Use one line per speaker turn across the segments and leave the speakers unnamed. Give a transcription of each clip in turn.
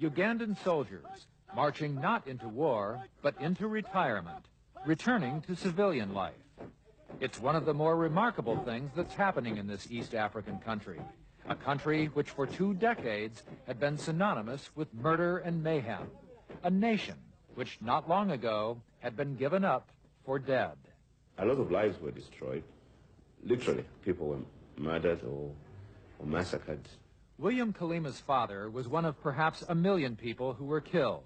Ugandan soldiers marching not into war, but into retirement, returning to civilian life. It's one of the more remarkable things that's happening in this East African country, a country which for 2 decades had been synonymous with murder and mayhem, a nation which not long ago had been given up for dead.
A lot of lives were destroyed. Literally, people were murdered or massacred.
William Kalima's father was one of perhaps 1 million people who were killed,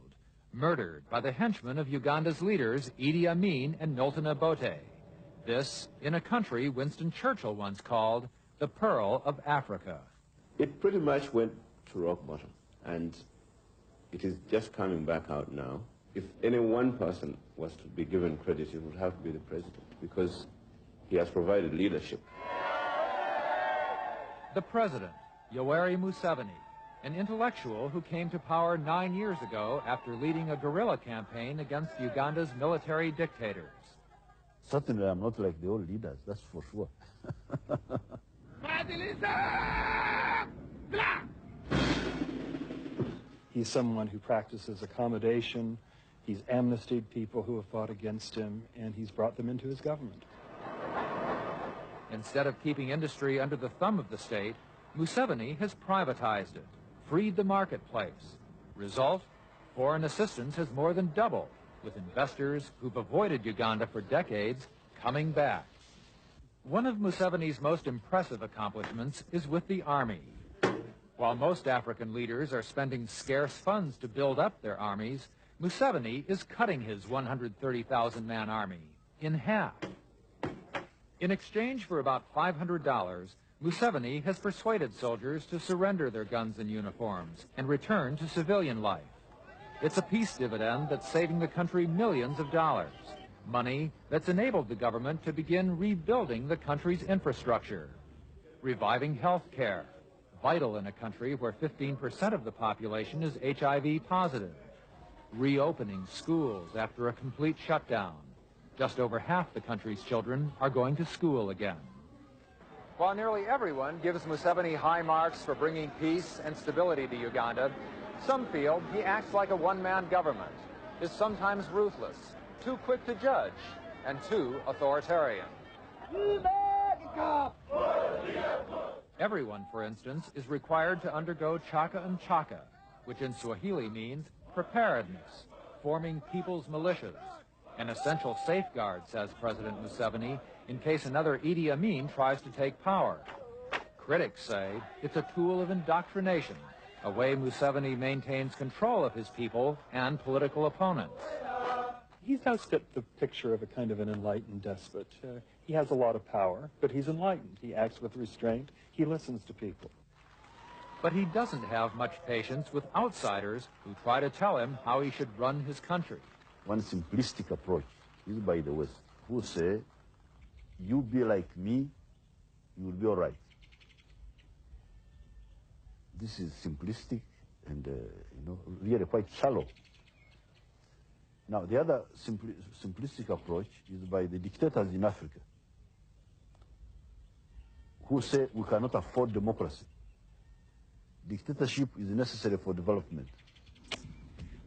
murdered by the henchmen of Uganda's leaders Idi Amin and Milton Obote. This in a country Winston Churchill once called the Pearl of Africa.
It pretty much went to rock bottom, and it is just coming back out now. If any one person was to be given credit, it would have to be the president, because he has provided leadership.
The president, Yoweri Museveni, an intellectual who came to power 9 years ago after leading a guerrilla campaign against Uganda's military dictators.
Certainly I'm not like the old leaders, that's for sure.
He's someone who practices accommodation. He's amnestied people who have fought against him, and he's brought them into his government.
Instead of keeping industry under the thumb of the state, Museveni has privatized it, freed the marketplace. Result, foreign assistance has more than doubled, with investors who've avoided Uganda for decades coming back. One of Museveni's most impressive accomplishments is with the army. While most African leaders are spending scarce funds to build up their armies, Museveni is cutting his 130,000-man army in half. In exchange for about $500, Museveni has persuaded soldiers to surrender their guns and uniforms and return to civilian life. It's a peace dividend that's saving the country millions of dollars, money that's enabled the government to begin rebuilding the country's infrastructure, reviving health care, vital in a country where 15% of the population is HIV positive, reopening schools after a complete shutdown. Just over half the country's children are going to school again. While nearly everyone gives Museveni high marks for bringing peace and stability to Uganda, some feel he acts like a one-man government, is sometimes ruthless, too quick to judge, and too authoritarian. Everyone, for instance, is required to undergo chaka and chaka, which in Swahili means preparedness, forming people's militias, an essential safeguard, says President Museveni, in case another Idi Amin tries to take power. Critics say it's a tool of indoctrination, a way Museveni maintains control of his people and political opponents.
He's now fit the picture of a kind of an enlightened despot. He has a lot of power, but he's enlightened. He acts with restraint. He listens to people.
But he doesn't have much patience with outsiders who try to tell him how he should run his country.
One simplistic approach is by the West, who say, you be like me, you will be all right. This is simplistic and, really quite shallow. Now, the other simplistic approach is by the dictators in Africa, who say we cannot afford democracy. Dictatorship is necessary for development.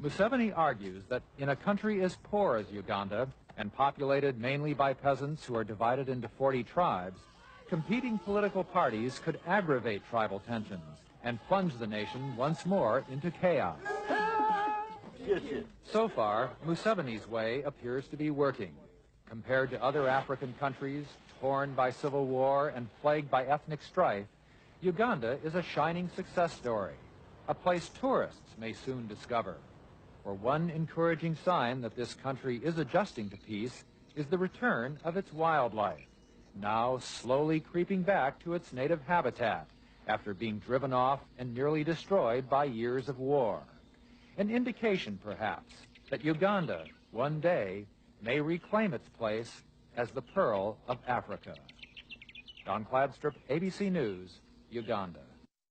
Museveni argues that in a country as poor as Uganda and populated mainly by peasants who are divided into 40 tribes, competing political parties could aggravate tribal tensions and plunge the nation once more into chaos. So far, Museveni's way appears to be working. Compared to other African countries torn by civil war and plagued by ethnic strife, Uganda is a shining success story, a place tourists may soon discover. For one encouraging sign that this country is adjusting to peace is the return of its wildlife, now slowly creeping back to its native habitat after being driven off and nearly destroyed by years of war. An indication, perhaps, that Uganda, one day, may reclaim its place as the Pearl of Africa. Don Cladstrup, ABC News, Uganda.